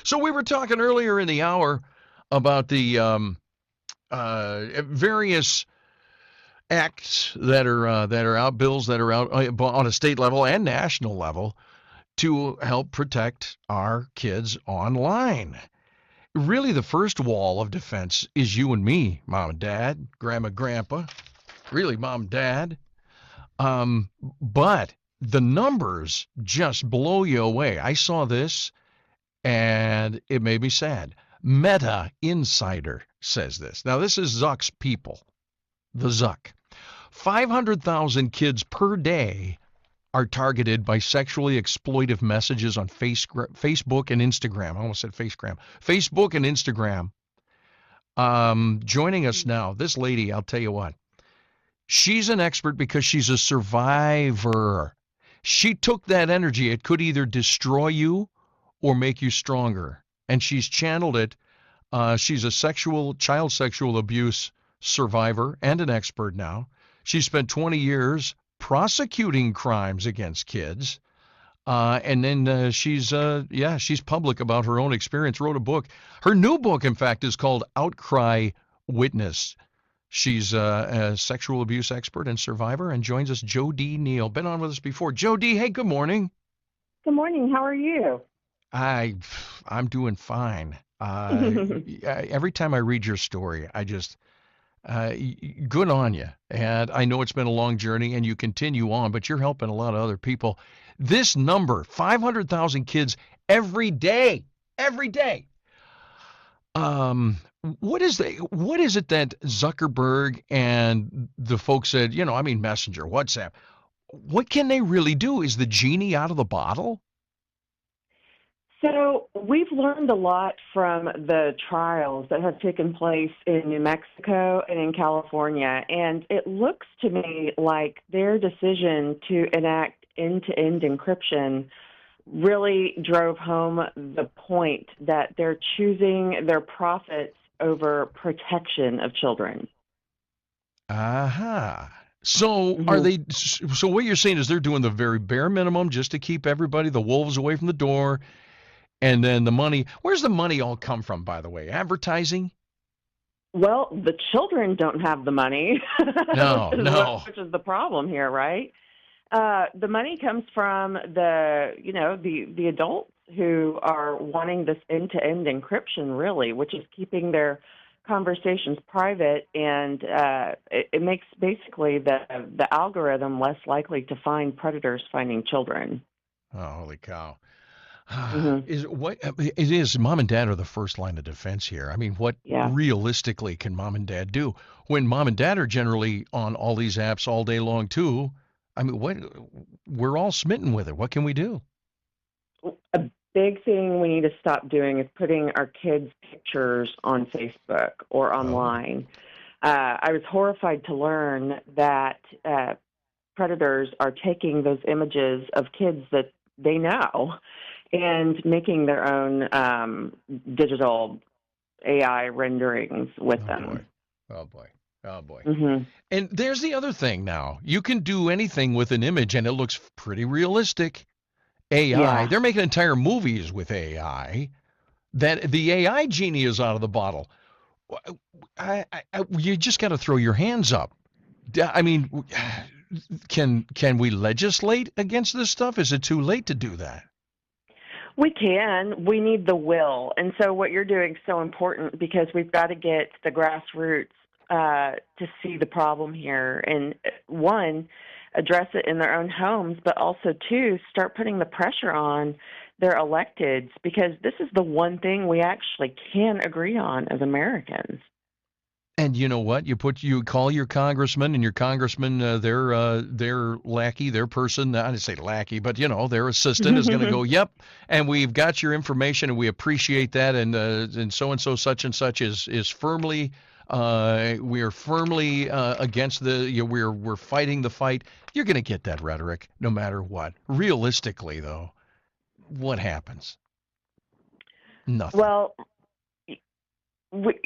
So we were talking earlier in the hour about the various acts that are out, bills that are out on a state level and national level to help protect our kids online. Really, the first wall of defense is you and me, mom and dad, grandma, grandpa, really mom and dad. But the numbers just blow you away. I saw this and it made me sad. Meta Insider says this. Now, this is Zuck's people, the Zuck. 500,000 kids per day are targeted by sexually exploitive messages on Facebook and Instagram. I almost said Facegram. Facebook and Instagram. Joining us now, this lady, I'll tell you what. She's an expert because she's a survivor. She took that energy. It could either destroy you or make you stronger. And she's channeled it. She's a child sexual abuse survivor and an expert now. She spent 20 years prosecuting crimes against kids. And then she's public about her own experience, wrote a book. Her new book, in fact, is called Outcry Witness. She's a sexual abuse expert and survivor, and joins us, JoDee Neal. Been on with us before. JoDee, hey, good morning. Good morning. How are you? I'm doing fine. Every time I read your story, I just good on you. And I know it's been a long journey, and you continue on, but you're helping a lot of other people. This number, 500,000 kids every day. What is it that Zuckerberg and the folks said, Messenger, WhatsApp, what can they really do? Is the genie out of the bottle? So we've learned a lot from the trials that have taken place in New Mexico and in California, and it looks to me like their decision to enact end-to-end encryption really drove home the point that they're choosing their profits over protection of children. So are they? So what you're saying is they're doing the very bare minimum just to keep everybody, the wolves, away from the door, and then the money. Where's the money all come from, by the way? Advertising? Well, the children don't have the money. Which is the problem here, right? The money comes from the adults who are wanting this end-to-end encryption, really, which is keeping their conversations private, and it makes basically the algorithm less likely to find predators finding children. Oh, holy cow. It is mom and dad are the first line of defense here. I mean, what realistically can mom and dad do when mom and dad are generally on all these apps all day long too? I mean, we're all smitten with it. What can we do? A big thing we need to stop doing is putting our kids' pictures on Facebook or online. I was horrified to learn that predators are taking those images of kids that they know and making their own digital AI renderings with them. Oh, boy. Mm-hmm. And there's the other thing now. You can do anything with an image, and it looks pretty realistic. AI. They're making entire movies with AI. That the AI genie is out of the bottle. You just got to throw your hands up. I mean, can we legislate against this stuff? Is it too late to do that? We can. We need the will. And so what you're doing is so important because we've got to get the grassroots to see the problem here. And one, address it in their own homes, but also two, start putting the pressure on their electeds, because this is the one thing we actually can agree on as Americans. And you know what? You call your congressman, and your congressman, their lackey, their person, I didn't say lackey, but their assistant is going to go, yep, and we've got your information, and we appreciate that, and so such and such is firmly, we are firmly against we're fighting the fight. You're going to get that rhetoric no matter what. Realistically, though, what happens? Nothing. Well, we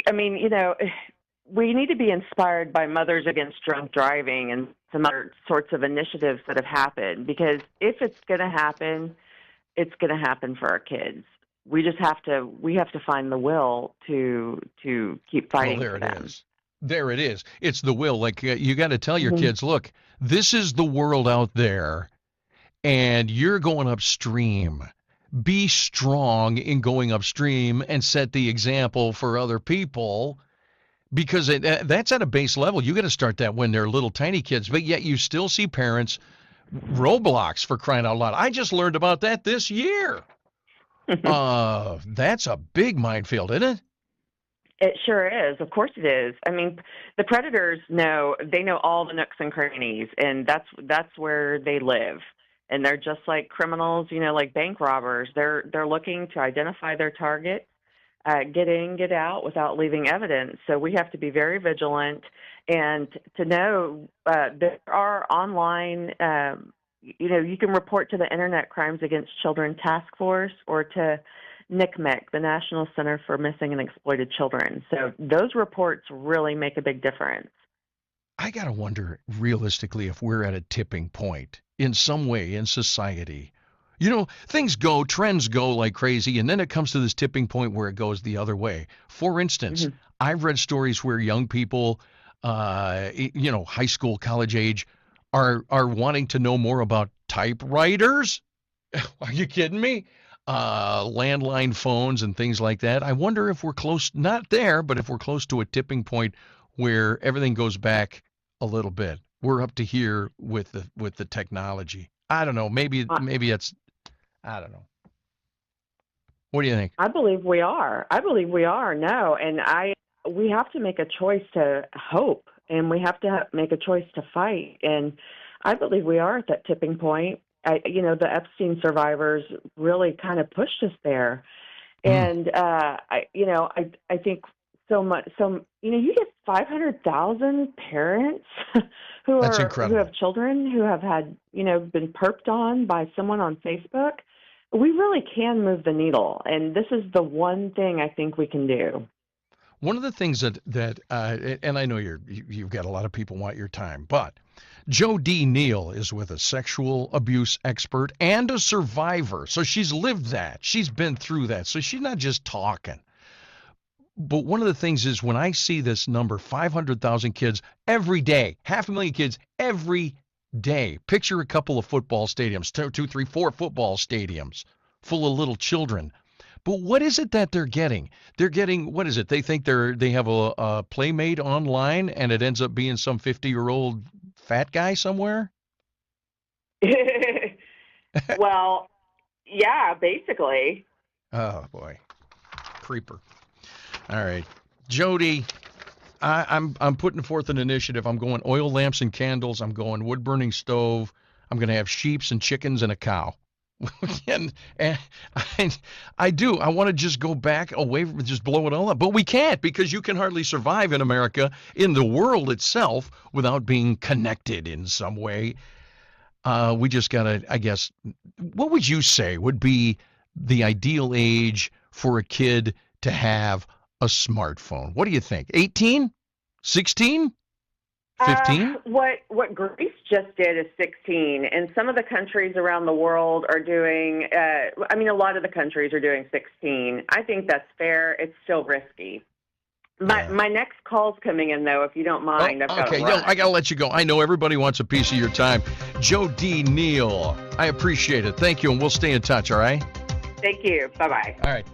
need to be inspired by Mothers Against Drunk Driving and some other sorts of initiatives that have happened, because if it's going to happen, it's going to happen for our kids. we have to find the will to keep fighting there for it them. is. There it is. It's the will. Like you got to tell your kids, look, this is the world out there, and you're going upstream. Be strong in going upstream and set the example for other people, because that's at a base level. You got to start that when they're little tiny kids, but yet you still see parents Roblox, for crying out loud. I just learned about that this year. That's a big minefield, isn't it? It sure is. Of course it is. I mean, the predators know all the nooks and crannies, and that's where they live. And they're just like criminals, like bank robbers. They're looking to identify their target, get in, get out without leaving evidence. So we have to be very vigilant, and to know there are online, you can report to the Internet Crimes Against Children Task Force or to NCMEC, the National Center for Missing and Exploited Children. So those reports really make a big difference. I got to wonder, realistically, if we're at a tipping point in some way in society. Trends go like crazy, and then it comes to this tipping point where it goes the other way. For instance, I've read stories where young people, high school, college age, are wanting to know more about typewriters. Are you kidding me? Landline phones and things like that. I wonder if we're close, not there, but if we're close to a tipping point where everything goes back a little bit. We're up to here with the technology. I don't know. Maybe it's, I don't know. What do you think? I believe we are. No, and we have to make a choice to hope, and we have to make a choice to fight. And I believe we are at that tipping point. The Epstein survivors really kind of pushed us there. And, I think so much. So, you get 500,000 parents who have children who have had, been perped on by someone on Facebook. We really can move the needle. And this is the one thing I think we can do. One of the things that and I know you've got a lot of people want your time, but JoDee Neal is with a sexual abuse expert and a survivor. So she's lived that. She's been through that. So she's not just talking. But one of the things is when I see this number, 500,000 kids every day, 500,000 kids every day. Picture a couple of football stadiums, 2, 3, 4 football stadiums full of little children. But what is it that they're getting? They're getting, what is it? They think they have a playmate online, and it ends up being some 50-year-old fat guy somewhere? Well, yeah, basically. Oh, boy. Creeper. All right. JoDee, I'm putting forth an initiative. I'm going oil lamps and candles. I'm going wood-burning stove. I'm going to have sheeps and chickens and a cow. and I do. I want to just go back away from just blow it all up. But we can't, because you can hardly survive in America, in the world itself, without being connected in some way. We just got to, I guess, what would you say would be the ideal age for a kid to have a smartphone? What do you think? 18? 16? 15? What Greece just did is 16, and some of the countries around the world are doing, a lot of the countries are doing 16. I think that's fair. It's still risky. My next call's coming in, though, if you don't mind. I've got to run. I got to let you go. I know everybody wants a piece of your time. JoDee Neal, I appreciate it. Thank you, and we'll stay in touch, all right? Thank you. Bye-bye. All right.